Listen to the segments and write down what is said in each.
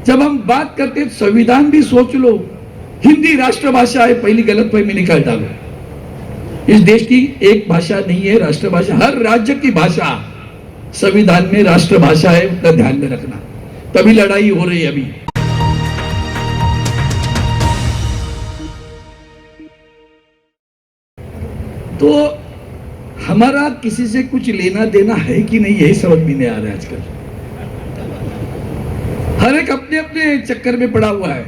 जब हम बात करते हैं संविधान भी सोच लो, हिंदी राष्ट्रभाषा है, पहली गलतफहमी निकाल डालो। इस देश की एक भाषा नहीं है राष्ट्रभाषा, हर राज्य की भाषा संविधान में राष्ट्रभाषा है, उतना ध्यान में रखना। तभी लड़ाई हो रही है अभी। तो हमारा किसी से कुछ लेना देना है कि नहीं, यही समझ में नहीं आ रहा है आजकल। हर एक अपने अपने चक्कर में पड़ा हुआ है।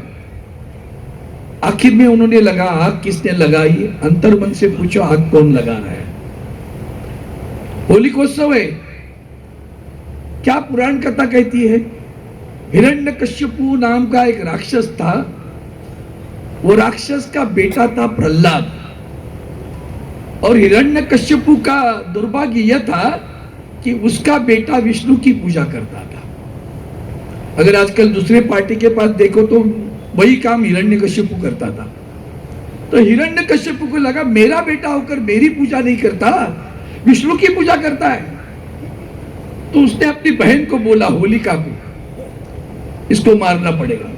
आखिर में उन्होंने लगा, आग किसने लगाई, अंतर्मन से पूछो आग कौन लगा रहा है। होलिकोत्सव है, क्या पुराण कथा कहती है, हिरण्यकश्यपु नाम का एक राक्षस था। वो राक्षस का बेटा था प्रहलाद, और हिरण्यकश्यपु का दुर्भाग्य यह था कि उसका बेटा विष्णु की पूजा करता था। अगर आजकल दूसरे पार्टी के पास देखो तो वही काम हिरण्यकश्यपु करता था। तो हिरण्यकश्यपु को लगा मेरा बेटा होकर मेरी पूजा नहीं करता, विष्णु की पूजा करता है। तो उसने अपनी बहन को बोला, होलिका को, इसको मारना पड़ेगा।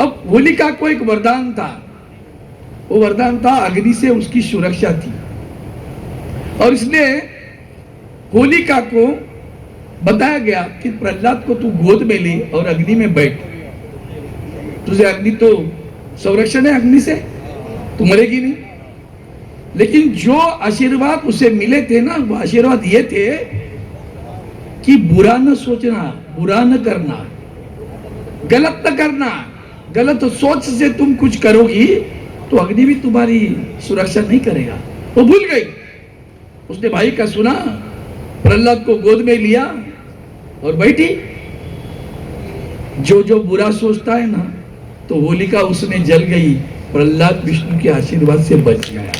अब होलिका को एक वरदान था, वो वरदान था अग्नि से उसकी सुरक्षा थी, और इसलिए होलिका को बताया गया कि प्रहलाद को तू गोद में ले और अग्नि में बैठ, तुझे अग्नि तो संरक्षण है, अग्नि से तू मरेगी नहीं। लेकिन जो आशीर्वाद उसे मिले थे ना, वो आशीर्वाद ये थे कि बुरा न सोचना, बुरा न करना, गलत न करना। गलत सोच से तुम कुछ करोगी तो अग्नि भी तुम्हारी सुरक्षा नहीं करेगा। वो भूल गई, उसने भाई का सुना, प्रहलाद को गोद में लिया और बैठी। जो जो बुरा सोचता है ना, तो होलिका उसमें जल गई, प्रहलाद विष्णु के आशीर्वाद से बच गया।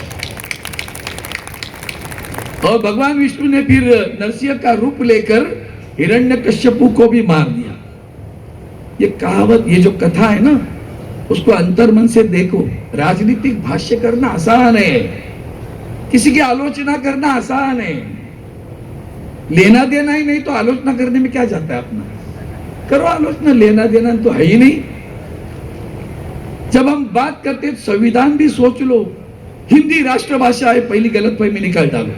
और भगवान विष्णु ने फिर नरसिंह का रूप लेकर हिरण्यकश्यपु को भी मार दिया। ये कहावत, ये जो कथा है ना, उसको अंतर्मन से देखो। राजनीतिक भाष्य करना आसान है, किसी की आलोचना करना आसान है, लेना देना ही नहीं तो आलोचना करने में क्या जाता है अपना। करो आलोचना, लेना देना तो है ही नहीं। जब हम बात करते हैं संविधान भी सोच लो, हिंदी राष्ट्रभाषा है, पहली गलतफहमी निकाल डालो।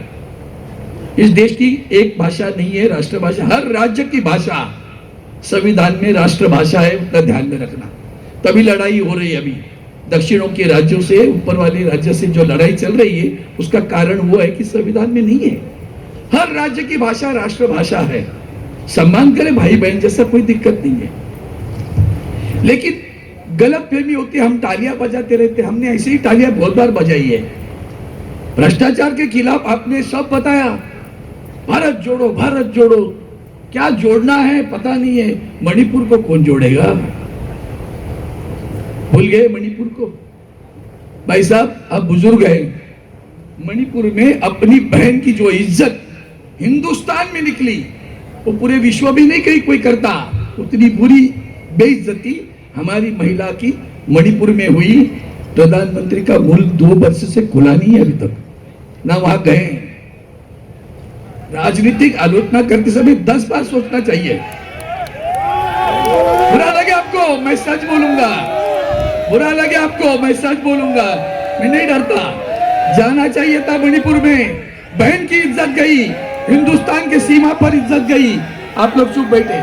इस देश की एक भाषा नहीं है राष्ट्रभाषा, हर राज्य की भाषा संविधान में राष्ट्रभाषा है, उतना ध्यान में रखना। तभी लड़ाई हो रही है अभी दक्षिणों के राज्यों से, ऊपर वाले राज्य से जो लड़ाई चल रही है, उसका कारण वो है कि संविधान में नहीं है। हर राज्य की भाषा राष्ट्रभाषा है, सम्मान करे भाई बहन जैसा, कोई दिक्कत नहीं है। लेकिन गलतफहमी होती है, हम तालियां बजाते रहते। हमने ऐसे ही तालियां बहुत बार बजाई है। भ्रष्टाचार के खिलाफ आपने सब बताया, भारत जोड़ो भारत जोड़ो। क्या जोड़ना है पता नहीं है। मणिपुर को कौन जोड़ेगा, भूल गए मणिपुर को। भाई साहब आप बुजुर्ग हैं, मणिपुर में अपनी बहन की जो इज्जत हिंदुस्तान में निकली, वो पूरे विश्व में नहीं कहीं कोई करता। उतनी बुरी बेइज्जती हमारी महिला की मणिपुर में हुई। प्रधानमंत्री का मुल्क 2 वर्ष से खुला नहीं है अभी तक, ना वहां गए। राजनीतिक आलोचना करते समय 10 बार सोचना चाहिए। बुरा लगे आपको, मैं सच बोलूंगा। बुरा लगे आपको, मैं सच बोलूंगा। मैं नहीं डरता। जाना चाहिए था मणिपुर में, बहन की इज्जत गई, हिंदुस्तान के सीमा पर इज्जत गई। आप लोग चुप बैठे।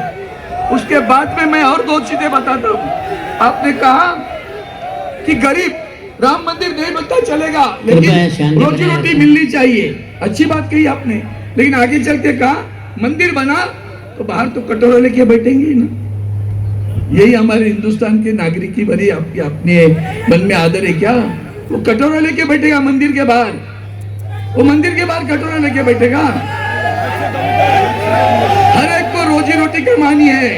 उसके बाद में मैं और 2 चीजें बताता हूं। आपने कहा कि गरीब राम मंदिर नहीं बनता चलेगा, लेकिन रोजी रोटी मिलनी चाहिए। अच्छी बात कही आपने, लेकिन आगे चल के कहा मंदिर बना तो बाहर तो कटोरा लेके बैठेंगे ही ना। यही हमारे हिंदुस्तान के नागरिक की बड़ी आपके अपने मन में आदर है क्या? वो कटोरा लेके बैठेगा मंदिर के बाहर, वो मंदिर के बाहर कटोरा लेके बैठेगा। हर एक को रोजी रोटी कमानी है,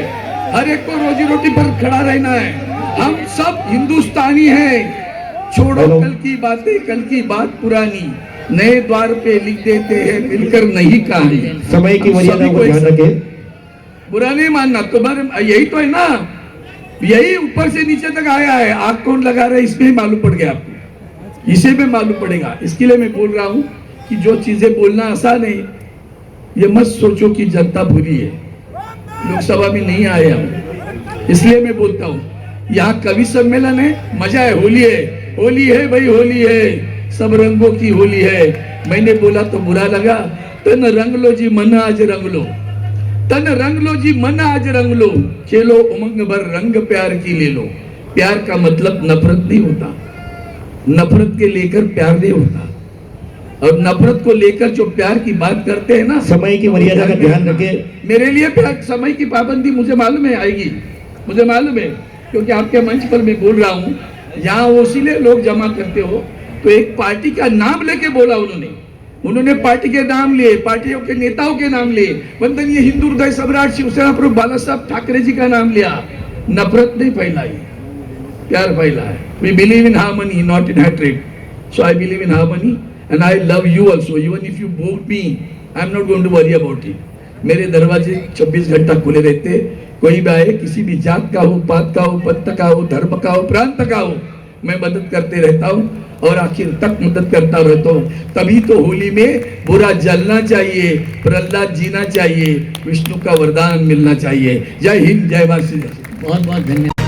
हर एक को रोजी रोटी पर खड़ा रहना है। हम सब हिंदुस्तानी हैं। छोड़ो कल की बातें, कल की बात पुरानी, नए द्वार पे लिख देते हैं मिलकर नहीं कहानी। समय की मर्यादा को ध्यान रखें। बुरा नहीं मानना, तुम्हारे यही तो है ना, यही ऊपर से नीचे तक आया है। आग कौन लगा रहा है इसमें मालूम पड़ गया आपको, इसे में मालूम पड़ेगा। इसके लिए मैं बोल रहा हूं कि जो चीजें बोलना आसान है, ये मत सोचो कि जनता बुरी है। लोकसभा में नहीं आए हम, इसलिए मैं बोलता हूँ यहाँ कवि सम्मेलन है, मजा है, होली है भाई, होली है, सब रंगों की होली है। मैंने बोला तो बुरा लगा, तन रंग लो जी मन आज रंग लो, तन रंग लो जी मन आज रंग लो, खेलो उमंग भर रंग प्यार की ले लो। प्यार का मतलब नफरत नहीं होता, नफरत के लेकर प्यार नहीं होता, और नफरत को लेकर जो प्यार की बात करते हैं ना, समय की मर्यादा का ध्यान रखें। मेरे लिए प्यार समय की पाबंदी मुझे मालूम है आएगी, मुझे मालूम है, क्योंकि आपके मंच पर मैं बोल रहा हूँ, यहाँ वो इसीलिए लोग जमा करते हो, तो एक पार्टी का नाम लेके बोला उन्होंने पार्टी के नाम लिए, पार्टियों के नेताओं के नाम लिए, वंदनीय हिंदू हृदय सम्राट शिवसेना प्रमुख बाला साहब ठाकरे जी का नाम लिया। नफरत नहीं फैलाई, प्यार फैला है। We believe in harmony not in hatred, so I believe in harmony and I love you also, even if you vote me I am not going to worry about it. मेरे दरवाजे 24 घंटा खुले रहते, कोई भी आए, किसी भी जात का हो, पात का हो, पंथ का हो, धर्म का हो, प्रांत का हो, मैं मदद करते रहता हूँ और आखिर तक मदद करता रहता हूँ। तभी तो होली में बुरा जलना चाहिए, प्रहलाद जीना चाहिए, विष्णु का वरदान मिलना चाहिए। जय हिंद, जय वासी। बहुत बहुत धन्यवाद।